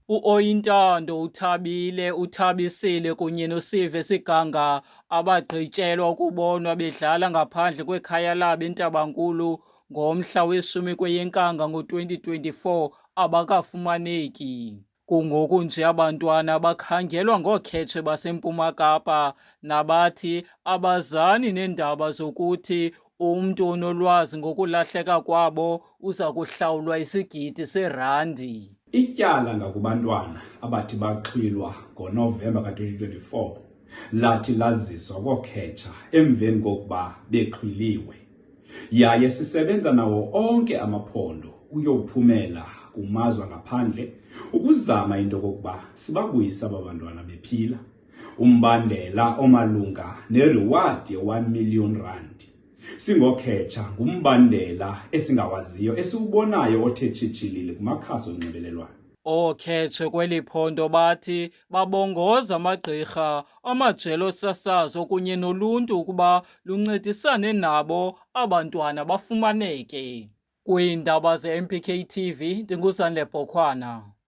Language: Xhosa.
U-Oyintando Uthabile, uThabisile kunye noSive Siganga abagqityelwa ukubonwa bedlala ngaphandle kwekhaya labo eNtabankulu ngomhla we-10 kweyeNkanga ngo-2024 abakafumaneki. Kungoku nje abantwana bakhangelwa ngookhetshe baseMpuma Kapa nabathi abazani neendaba zokuthi umntu onolwazi ngokulahleka kwabo uza kuhlawulwa isigidi seerandi. Ityala ngakubantwana abathi baxhwilwa ngoNovemba ka-2024 lathi laziswa kookhetsha emveni kokuba bexhwiliwe, yaye sisebenza nawo onke amaphondo ukuyophumela kumazwe ngaphandle ukuzama into okokuba sibabuyise aba bantwana bephila. Umbandela omalunga neriwadi ye-R1 million singookhetsha ngumbandela esingawaziyo esiwubonayo othe tshitshilili kumakhasi onxibelelwano. Ookhetshe kweli phondo bathi babongoza amagqirha, amajelo osasazo kunye noluntu ukuba luncedisane nabo abantwana bafumaneke. Kwiindaba ze-MPK TV, ndinguZandile Bhokhwana.